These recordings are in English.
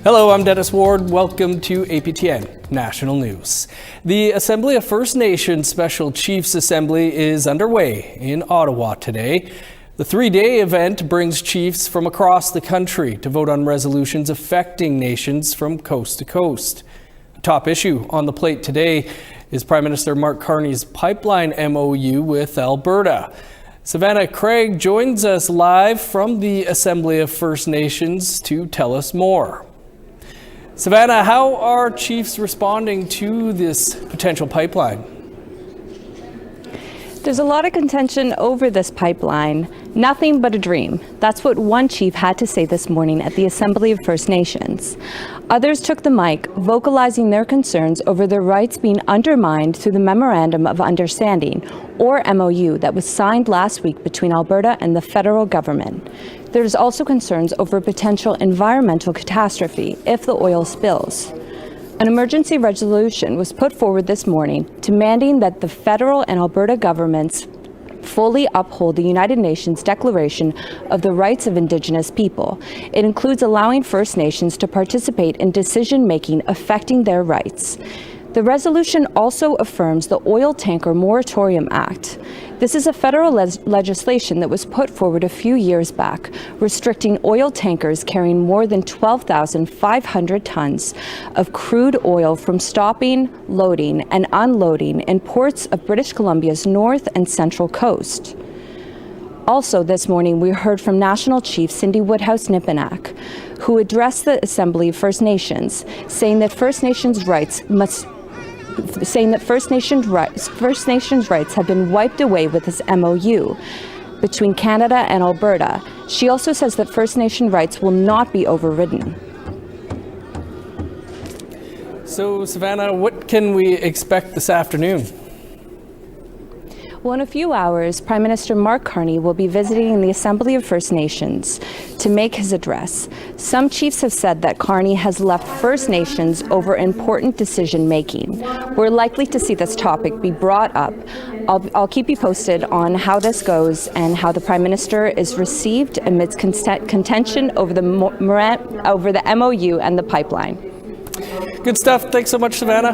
Hello, I'm Dennis Ward. Welcome to APTN National News. The Assembly of First Nations Special Chiefs Assembly is underway in Ottawa today. The three-day event brings chiefs from across the country to vote on resolutions affecting nations from coast to coast. A top issue on the plate today is Prime Minister Mark Carney's pipeline MOU with Alberta. Savannah Craig joins us live from the Assembly of First Nations to tell us more. Savannah, how are chiefs responding to this potential pipeline? There's a lot of contention over this pipeline. Nothing but a dream. That's what one chief had to say this morning at the Assembly of First Nations. Others took the mic, vocalizing their concerns over their rights being undermined through the Memorandum of Understanding, or MOU, that was signed last week between Alberta and the federal government. There's also concerns over potential environmental catastrophe if the oil spills. An emergency resolution was put forward this morning demanding that the federal and Alberta governments fully uphold the United Nations Declaration of the Rights of Indigenous People. It includes allowing First Nations to participate in decision-making affecting their rights. The resolution also affirms the Oil Tanker Moratorium Act. This is a federal legislation that was put forward a few years back, restricting oil tankers carrying more than 12,500 tons of crude oil from stopping, loading, and unloading in ports of British Columbia's north and central coast. Also this morning, we heard from National Chief Cindy Woodhouse-Nippanak, who addressed the Assembly of First Nations, saying that First Nations rights have been wiped away with this MOU between Canada and Alberta. She also says that First Nation rights will not be overridden. So, Savannah, what can we expect this afternoon? Well, in a few hours, Prime Minister Mark Carney will be visiting the Assembly of First Nations to make his address. Some chiefs have said that Carney has left First Nations over important decision-making. We're likely to see this topic be brought up. I'll keep you posted on how this goes and how the Prime Minister is received amidst contention over the MOU and the pipeline. Good stuff. Thanks so much, Savannah.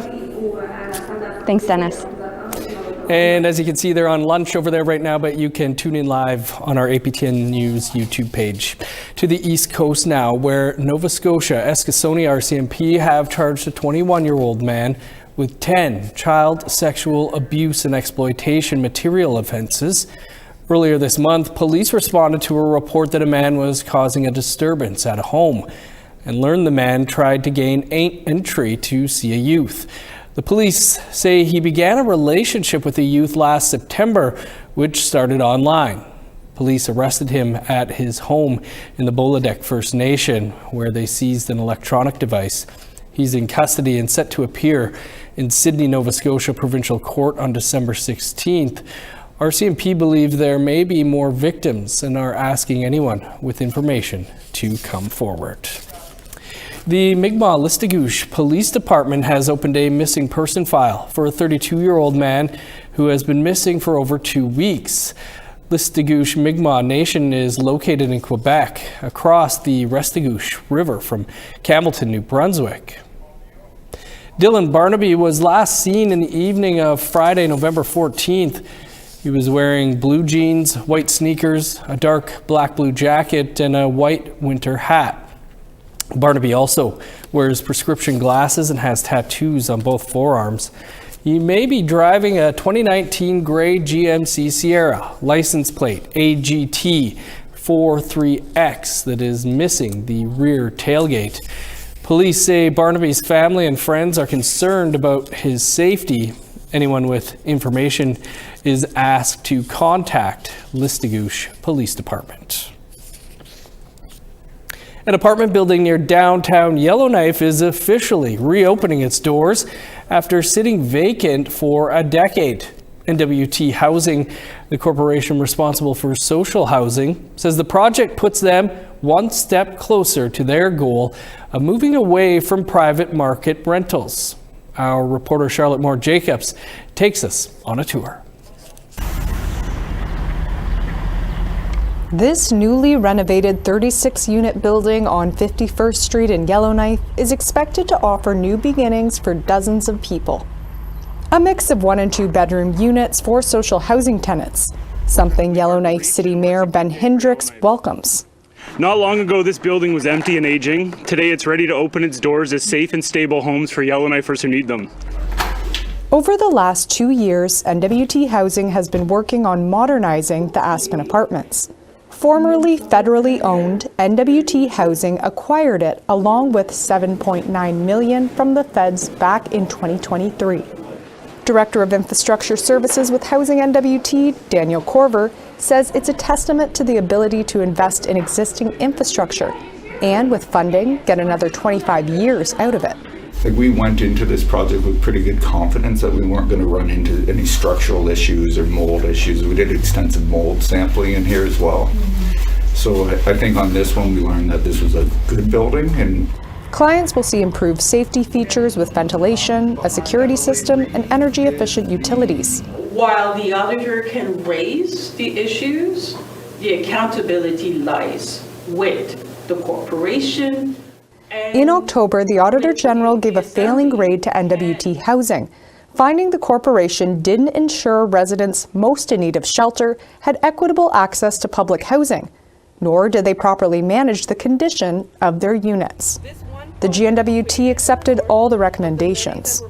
Thanks, Dennis. And as you can see, they're on lunch over there right now, but you can tune in live on our APTN News YouTube page. To the East Coast now, where Nova Scotia Eskasoni RCMP have charged a 21-year-old man with 10 child sexual abuse and exploitation material offenses. Earlier this month, police responded to a report that a man was causing a disturbance at a home and learned the man tried to gain entry to see a youth. The police say he began a relationship with a youth last September, which started online. Police arrested him at his home in the Boladek First Nation, where they seized an electronic device. He's in custody and set to appear in Sydney, Nova Scotia Provincial Court on December 16th. RCMP believe there may be more victims and are asking anyone with information to come forward. The Mi'kmaq Listigouche Police Department has opened a missing person file for a 32-year-old man who has been missing for over 2 weeks. Listigouche Mi'kmaq Nation is located in Quebec, across the Restigouche River from Campbellton, New Brunswick. Dylan Barnaby was last seen in the evening of Friday, November 14th. He was wearing blue jeans, white sneakers, a dark black-blue jacket, and a white winter hat. Barnaby also wears prescription glasses and has tattoos on both forearms. He may be driving a 2019 gray GMC Sierra, license plate AGT43X, that is missing the rear tailgate. Police say Barnaby's family and friends are concerned about his safety. Anyone with information is asked to contact Listigouche Police Department. An apartment building near downtown Yellowknife is officially reopening its doors after sitting vacant for a decade. NWT Housing, the corporation responsible for social housing, says the project puts them one step closer to their goal of moving away from private market rentals. Our reporter Charlotte Moore-Jacobs takes us on a tour. This newly renovated 36-unit building on 51st Street in Yellowknife is expected to offer new beginnings for dozens of people. A mix of 1- and 2-bedroom units for social housing tenants, something Yellowknife City Mayor Ben Hendricks welcomes. Not long ago, this building was empty and aging. Today, it's ready to open its doors as safe and stable homes for Yellowknifers who need them. Over the last 2 years, NWT Housing has been working on modernizing the Aspen Apartments. Formerly federally owned, NWT Housing acquired it along with $7.9 million from the feds back in 2023. Director of Infrastructure Services with Housing NWT, Daniel Corver, says it's a testament to the ability to invest in existing infrastructure and, with funding, get another 25 years out of it. We went into this project with pretty good confidence that we weren't going to run into any structural issues or mold issues. We did extensive mold sampling in here as well. So I think on this one we learned that this was a good building. And clients will see improved safety features with ventilation, a security system, and energy-efficient utilities. While the auditor can raise the issues, the accountability lies with the corporation. In October, the Auditor General gave a failing grade to NWT Housing, finding the corporation didn't ensure residents most in need of shelter had equitable access to public housing, nor did they properly manage the condition of their units. The GNWT accepted all the recommendations.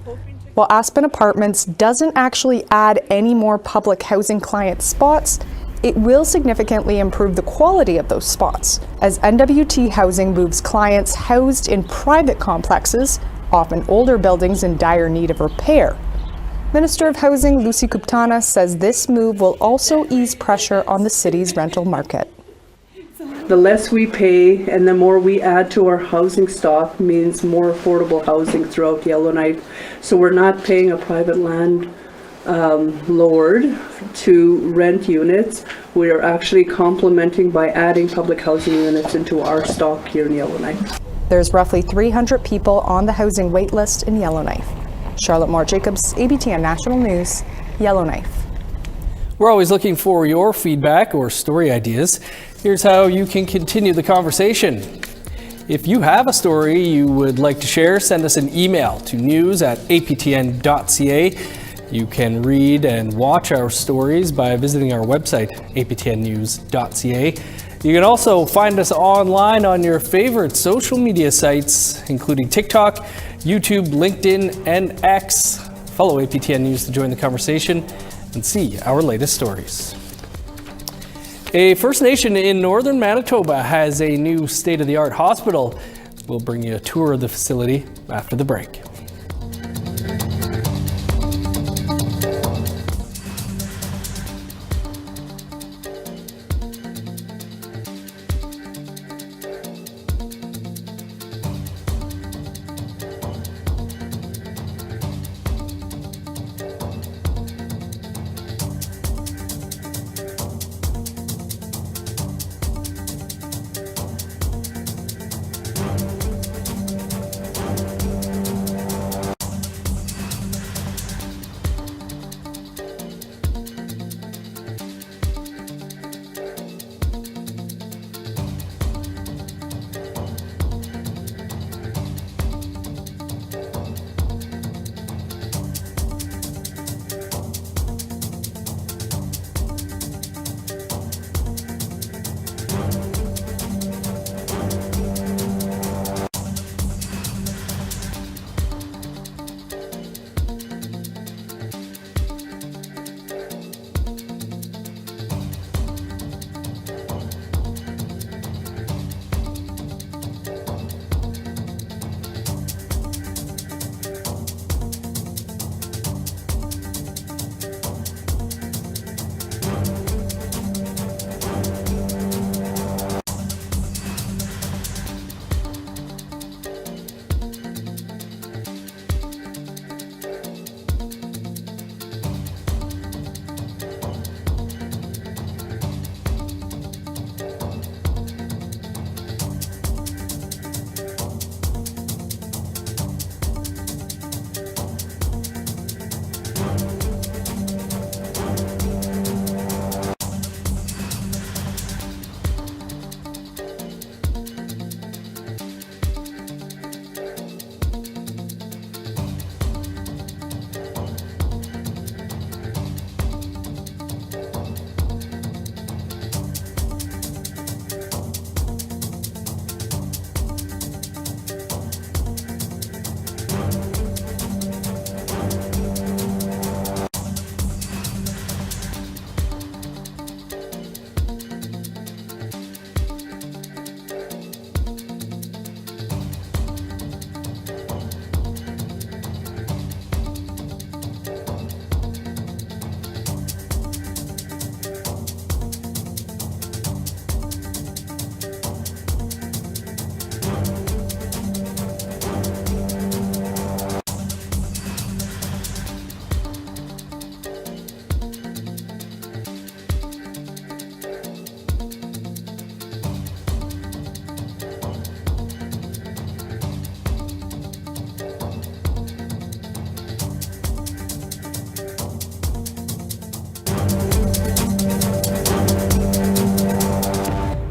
While Aspen Apartments doesn't actually add any more public housing client spots, it will significantly improve the quality of those spots as NWT Housing moves clients housed in private complexes, often older buildings in dire need of repair. Minister of Housing Lucy Kuptana says this move will also ease pressure on the city's rental market. The less we pay and the more we add to our housing stock means more affordable housing throughout Yellowknife. So we're not paying a private landlord to rent units. We are actually complementing by adding public housing units into our stock here in Yellowknife. There's roughly 300 people on the housing wait list in Yellowknife. Charlotte Moore-Jacobs, APTN National News, Yellowknife. We're always looking for your feedback or story ideas. Here's how you can continue the conversation. If you have a story you would like to share, send us an email to news@aptn.ca. You can read and watch our stories by visiting our website, aptnnews.ca. You can also find us online on your favorite social media sites, including TikTok, YouTube, LinkedIn, and X. Follow APTN News to join the conversation and see our latest stories. A First Nation in northern Manitoba has a new state-of-the-art hospital. We'll bring you a tour of the facility after the break.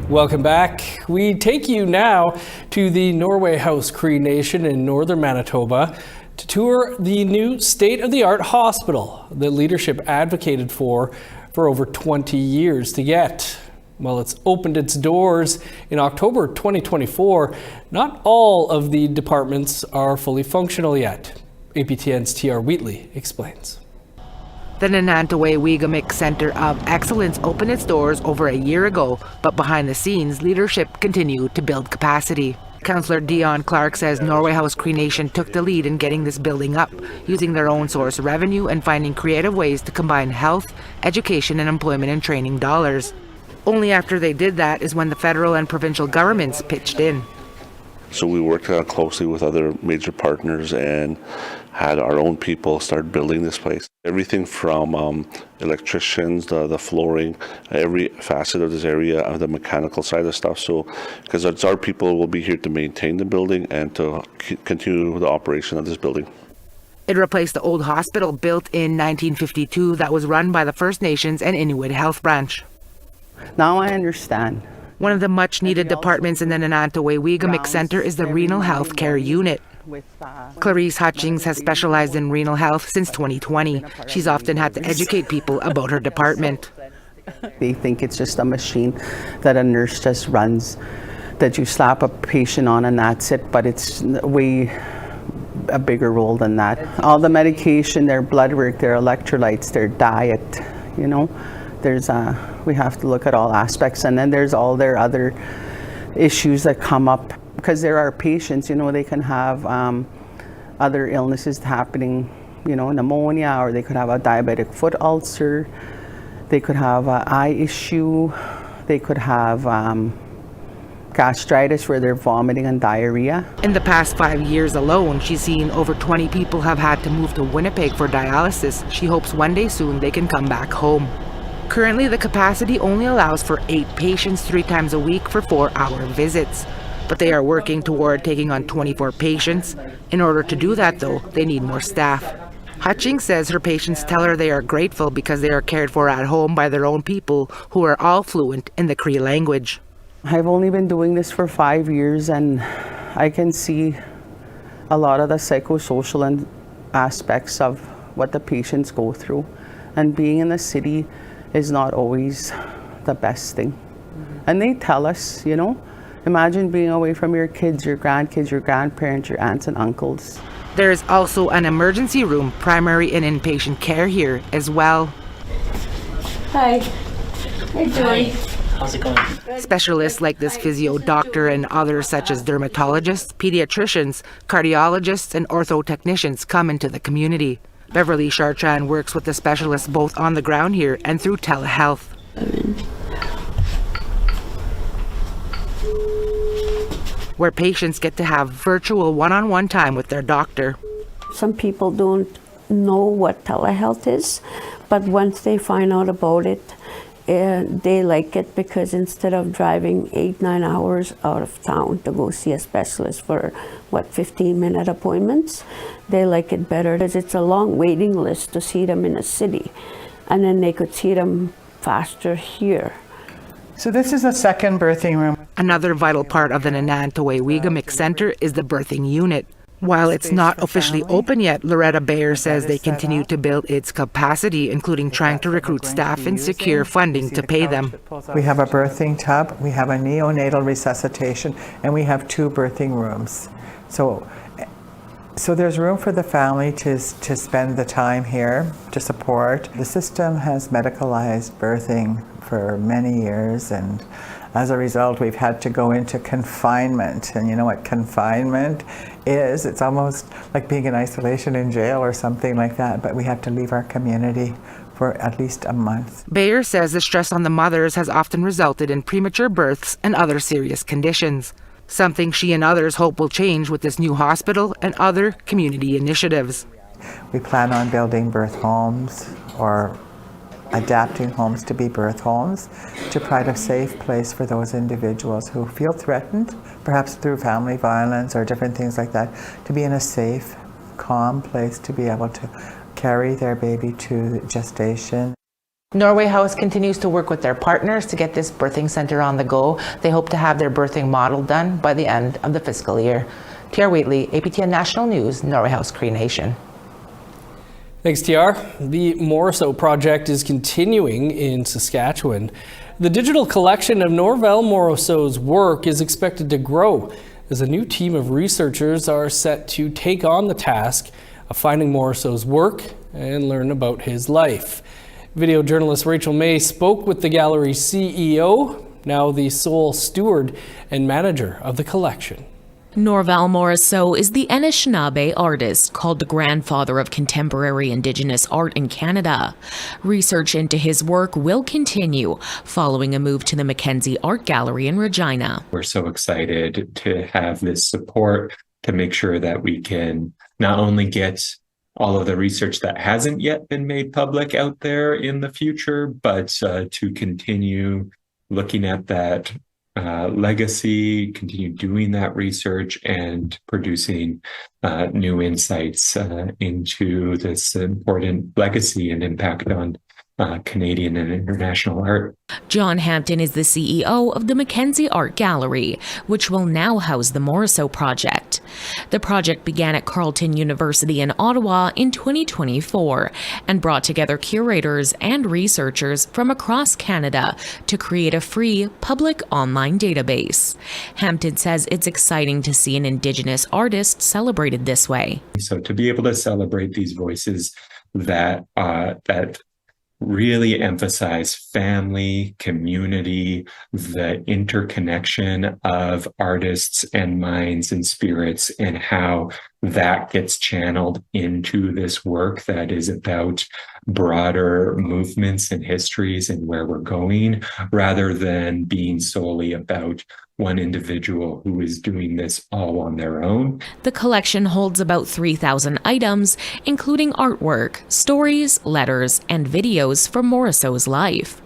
Welcome back. We take you now to the Norway House Cree Nation in northern Manitoba to tour the new state-of-the-art hospital that leadership advocated for over 20 years to get. Well, it's opened its doors in October 2024. Not all of the departments are fully functional yet. APTN's TR Wheatley explains. The Nanantaway-Weegamik Centre of Excellence opened its doors over a year ago, but behind the scenes, leadership continued to build capacity. Councillor Dion Clark says Norway House Cree Nation took the lead in getting this building up, using their own source revenue and finding creative ways to combine health, education and employment and training dollars. Only after they did that is when the federal and provincial governments pitched in. So we worked closely with other major partners and had our own people start building this place. Everything from electricians, the flooring, every facet of this area, the mechanical side of stuff. So, because it's our people will be here to maintain the building and to continue the operation of this building. It replaced the old hospital built in 1952 that was run by the First Nations and Inuit Health Branch. Now I understand. One of the much-needed departments in the Nanantaway-Weegamik Centre is the Renal Health Care Unit. Clarice Hutchings has specialized in renal health since 2020. She's often had to educate people about her department. They think it's just a machine that a nurse just runs, that you slap a patient on and that's it, but it's way a bigger role than that. All the medication, their blood work, their electrolytes, their diet, you know, we have to look at all aspects, and then there's all their other issues that come up because there are patients, you know, they can have other illnesses happening, you know, pneumonia, or they could have a diabetic foot ulcer, they could have an eye issue, they could have gastritis where they're vomiting and diarrhea. In the past 5 years alone, she's seen over 20 people have had to move to Winnipeg for dialysis. She hopes one day soon they can come back home. Currently, the capacity only allows for 8 patients 3 times a week for 4-hour visits. But they are working toward taking on 24 patients. In order to do that, though, they need more staff. Hutchings says her patients tell her they are grateful because they are cared for at home by their own people who are all fluent in the Cree language. I've only been doing this for 5 years, and I can see a lot of the psychosocial aspects of what the patients go through. And being in the city is not always the best thing. And they tell us, you know, imagine being away from your kids, your grandkids, your grandparents, your aunts and uncles. There is also an emergency room, primary and inpatient care here as well. Hi. How you doing? How's it going? Specialists like this physio doctor and others such as dermatologists, pediatricians, cardiologists and orthotechnicians come into the community. Beverly Chartrand works with the specialists both on the ground here and through telehealth. Where patients get to have virtual one-on-one time with their doctor. Some people don't know what telehealth is, but once they find out about it, they like it because instead of driving 8-9 hours out of town to go see a specialist for 15-minute appointments, they like it better because it's a long waiting list to see them in a city, and then they could see them faster here. So this is a second birthing room. Another vital part of the Nanantaway-Weegamik Centre is the birthing unit. While it's not officially open yet, Loretta Bayer says they continue to build its capacity, including trying to recruit staff and secure funding to pay them. We have a birthing tub, we have a neonatal resuscitation, and we have 2 birthing rooms. So there's room for the family to spend the time here to support. The system has medicalized birthing for many years, and as a result, we've had to go into confinement. And you know what confinement is? It's almost like being in isolation in jail or something like that, but we have to leave our community for at least a month. Bayer says the stress on the mothers has often resulted in premature births and other serious conditions, something she and others hope will change with this new hospital and other community initiatives. We plan on building birth homes or adapting homes to be birth homes to provide a safe place for those individuals who feel threatened, perhaps through family violence or different things like that, to be in a safe, calm place to be able to carry their baby to gestation. Norway House continues to work with their partners to get this birthing center on the go. They hope to have their birthing model done by the end of the fiscal year. TR Waitley, APTN National News, Norway House Cree Nation. Thanks, TR. The Morrisseau project is continuing in Saskatchewan. The digital collection of Norval Morrisseau's work is expected to grow as a new team of researchers are set to take on the task of finding Morrisseau's work and learn about his life. Video journalist Rachel May spoke with the gallery's CEO, now the sole steward and manager of the collection. Norval Morrisseau is the Aysanabee artist called the grandfather of contemporary Indigenous art in Canada. Research into his work will continue following a move to the Mackenzie Art Gallery in Regina. We're so excited to have this support to make sure that we can not only get all of the research that hasn't yet been made public out there in the future, but to continue looking at that legacy, continue doing that research and producing new insights into this important legacy and impact on Canadian and international art. John Hampton is the CEO of the Mackenzie Art Gallery, which will now house the Morrisseau project. The project began at Carleton University in Ottawa in 2024 and brought together curators and researchers from across Canada to create a free, public online database. Hampton says it's exciting to see an Indigenous artist celebrated this way. So to be able to celebrate these voices that really emphasize family, community, the interconnection of artists and minds and spirits, and how that gets channeled into this work that is about broader movements and histories and where we're going, rather than being solely about one individual who is doing this all on their own. The collection holds about 3,000 items, including artwork, stories, letters, and videos from Morrisseau's life.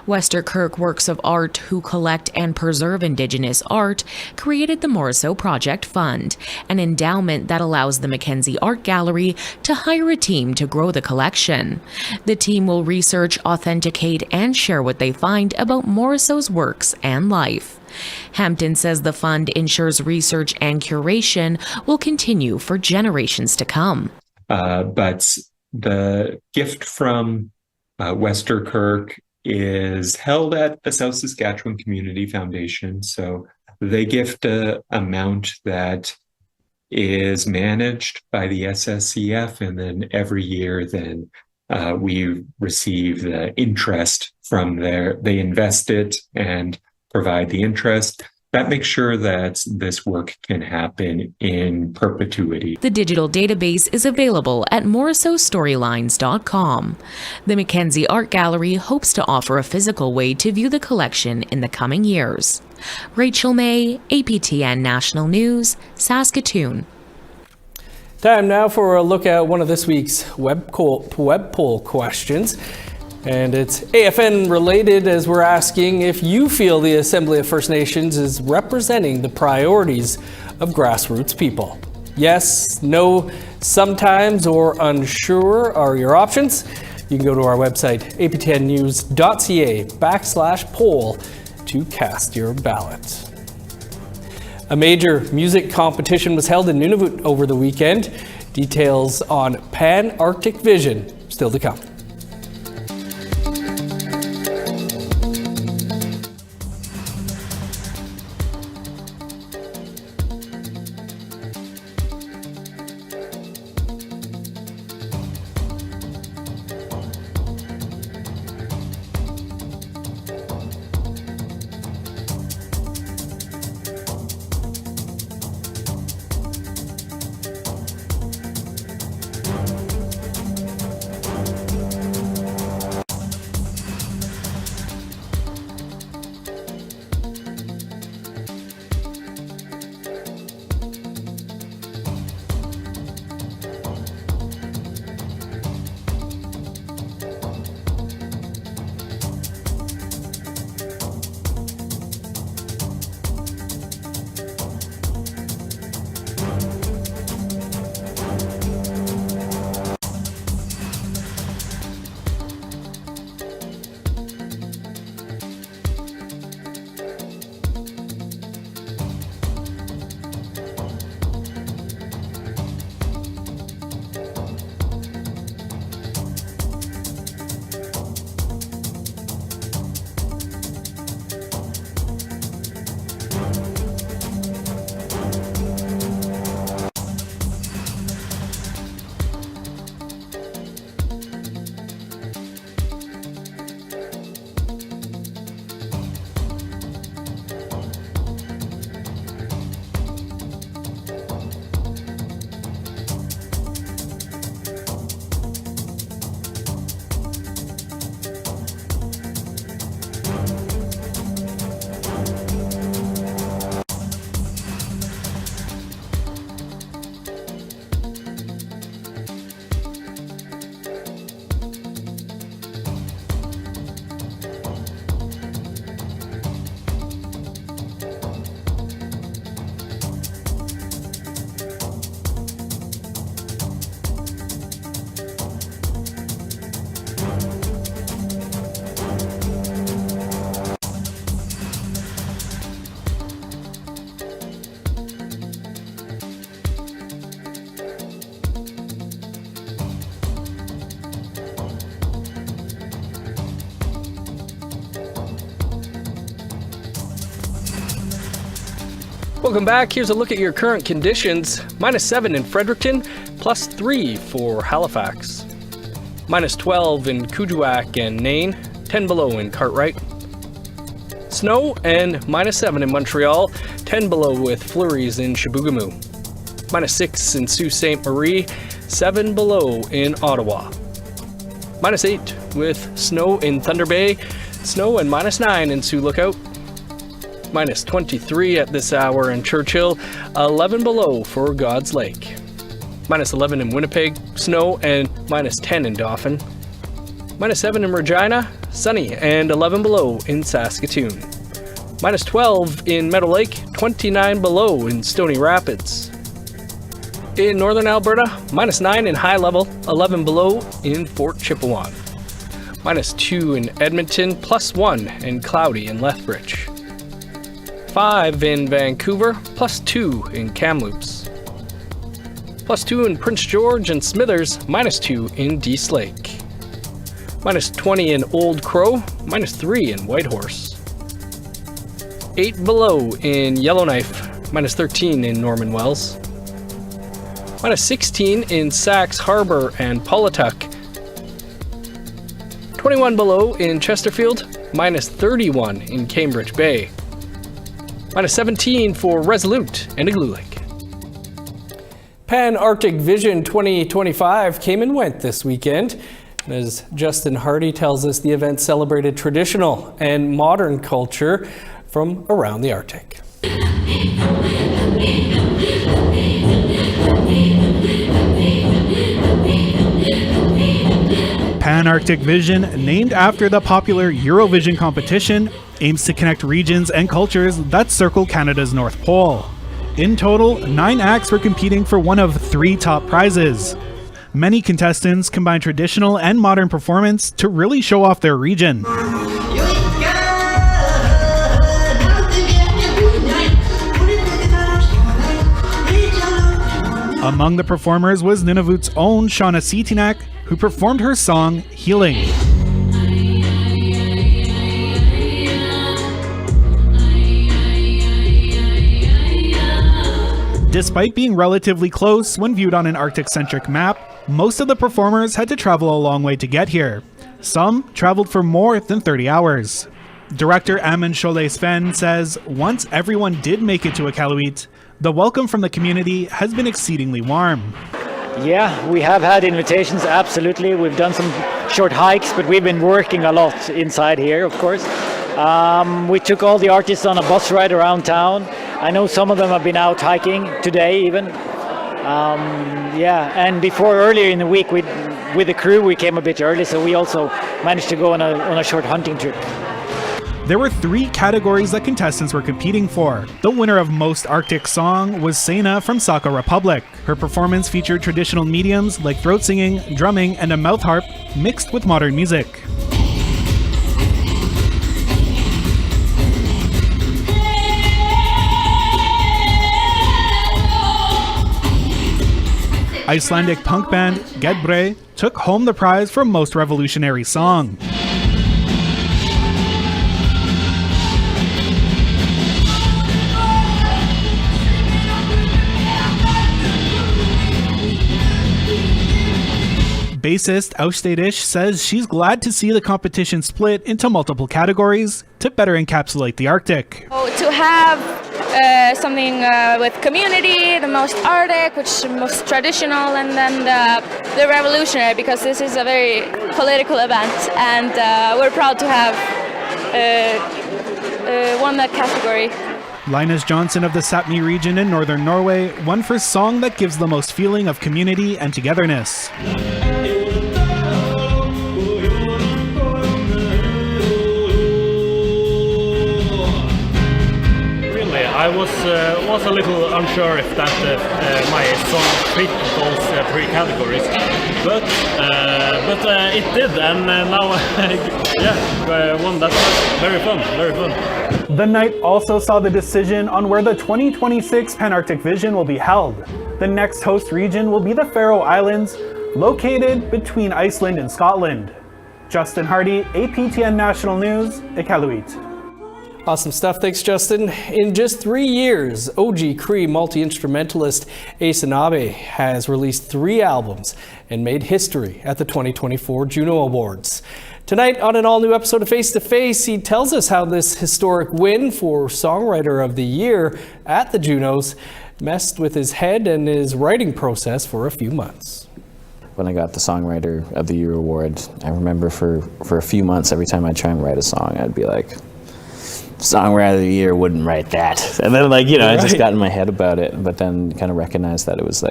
Westerkirk Works of Art, who collect and preserve Indigenous art, created the Morrisseau Project Fund, an endowment that allows the Mackenzie Art Gallery to hire a team to grow the collection. The team will research, authenticate, and share what they find about Morrisseau's works and life. Hampton says the fund ensures research and curation will continue for generations to come. But the gift from Westerkirk is held at the South Saskatchewan Community Foundation. So they gift an amount that is managed by the SSCF, and then every year then we receive the interest from there. They invest it and provide the interest. That makes sure that this work can happen in perpetuity. The digital database is available at morrisseaustorylines.com. The Mackenzie Art Gallery hopes to offer a physical way to view the collection in the coming years. Rachel May, APTN National News, Saskatoon. Time now for a look at one of this week's web poll questions. And it's AFN related, as we're asking if you feel the Assembly of First Nations is representing the priorities of grassroots people. Yes, no, sometimes, or unsure are your options. You can go to our website, aptnnews.ca/poll to cast your ballot. A major music competition was held in Nunavut over the weekend. Details on Panarctic Vision still to come. Welcome back. Here's a look at your current conditions. -7 in Fredericton, +3 for Halifax. -12 in Kuujjuaq and Nain, 10 below in Cartwright. Snow and -7 in Montreal, 10 below with flurries in Chibougamau. -6 in Sault Ste. Marie, 7 below in Ottawa. -8 with snow in Thunder Bay, snow and -9 in Sioux Lookout. -23 at this hour in Churchill, 11 below for God's Lake. -11 in Winnipeg, snow and -10 in Dauphin. -7 in Regina, sunny and 11 below in Saskatoon. -12 in Meadow Lake, 29 below in Stony Rapids. In northern Alberta, -9 in High Level, 11 below in Fort Chipewyan. -2 in Edmonton, +1 and cloudy in Lethbridge. 5 in Vancouver, +2 in Kamloops. +2 in Prince George and Smithers, -2 in Dease Lake. -20 in Old Crow, -3 in Whitehorse. 8 below in Yellowknife, -13 in Norman Wells. -16 in Sax Harbor and Paulatuck. 21 below in Chesterfield, -31 in Cambridge Bay. -17 for Resolute and Igloo Lake. Panarctic Vision 2025 came and went this weekend. As Justin Hardy tells us, the event celebrated traditional and modern culture from around the Arctic. Panarctic Vision, named after the popular Eurovision competition, aims to connect regions and cultures that circle Canada's North Pole. In total, 9 acts were competing for one of 3 top prizes. Many contestants combine traditional and modern performance to really show off their region. Among the performers was Nunavut's own Shauna Sitinak, who performed her song, Healing. Despite being relatively close when viewed on an Arctic-centric map, most of the performers had to travel a long way to get here. Some traveled for more than 30 hours. Director Amon Cholet-Sven says once everyone did make it to Iqaluit, the welcome from the community has been exceedingly warm. Yeah, we have had invitations, absolutely. We've done some short hikes, but we've been working a lot inside here, of course. We took all the artists on a bus ride around town. I know some of them have been out hiking today even. And before, earlier in the week, with the crew, we came a bit early, so we also managed to go on a short hunting trip. There were 3 categories that contestants were competing for. The winner of Most Arctic Song was Sena from Saco Republic. Her performance featured traditional mediums like throat singing, drumming, and a mouth harp mixed with modern music. Icelandic punk band Gedbre took home the prize for Most Revolutionary Song. Bassist Austadish says she's glad to see the competition split into multiple categories to better encapsulate the Arctic. To have something with community, the most Arctic, which is the most traditional, and then the revolutionary, because this is a very political event, and we're proud to have won that category. Linus Johnson of the Sápmi region in northern Norway won for song that gives the most feeling of community and togetherness. I was a little unsure if that my song fit those 3 categories, but it did, and now I won. That's very fun, very fun. The night also saw the decision on where the 2026 Panarctic Vision will be held. The next host region will be the Faroe Islands, located between Iceland and Scotland. Justin Hardy, APTN National News, Iqaluit. Awesome stuff. Thanks, Justin. In just 3 years, OG Cree multi-instrumentalist Aysanabee has released 3 albums and made history at the 2024 Juno Awards. Tonight on an all-new episode of Face to Face, he tells us how this historic win for Songwriter of the Year at the Junos messed with his head and his writing process for a few months. When I got the Songwriter of the Year award, I remember for a few months, every time I'd try and write a song, I'd be like, Songwriter of the Year wouldn't write that. And then I just got in my head about it, but then kind of recognized that it was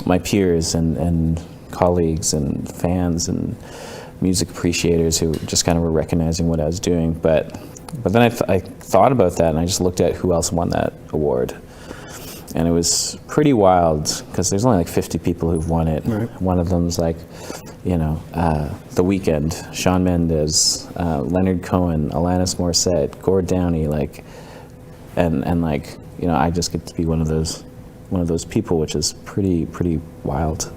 my peers and colleagues and fans and music appreciators who just kind of were recognizing what I was doing. But then I thought about that, and I just looked at who else won that award. And it was pretty wild, because there's only 50 people who've won it. Right. One of them's The Weeknd, Shawn Mendes, Leonard Cohen, Alanis Morissette, Gord Downie, I just get to be one of those people, which is pretty wild.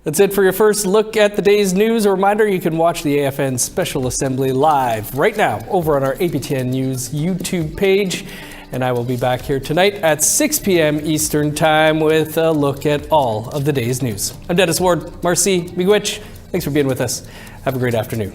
That's it for your first look at the day's news. A reminder, you can watch the AFN Special Assembly live right now over on our APTN News YouTube page. And I will be back here tonight at 6 p.m. Eastern Time with a look at all of the day's news. I'm Dennis Ward. Marcy Miigwech, thanks for being with us. Have a great afternoon.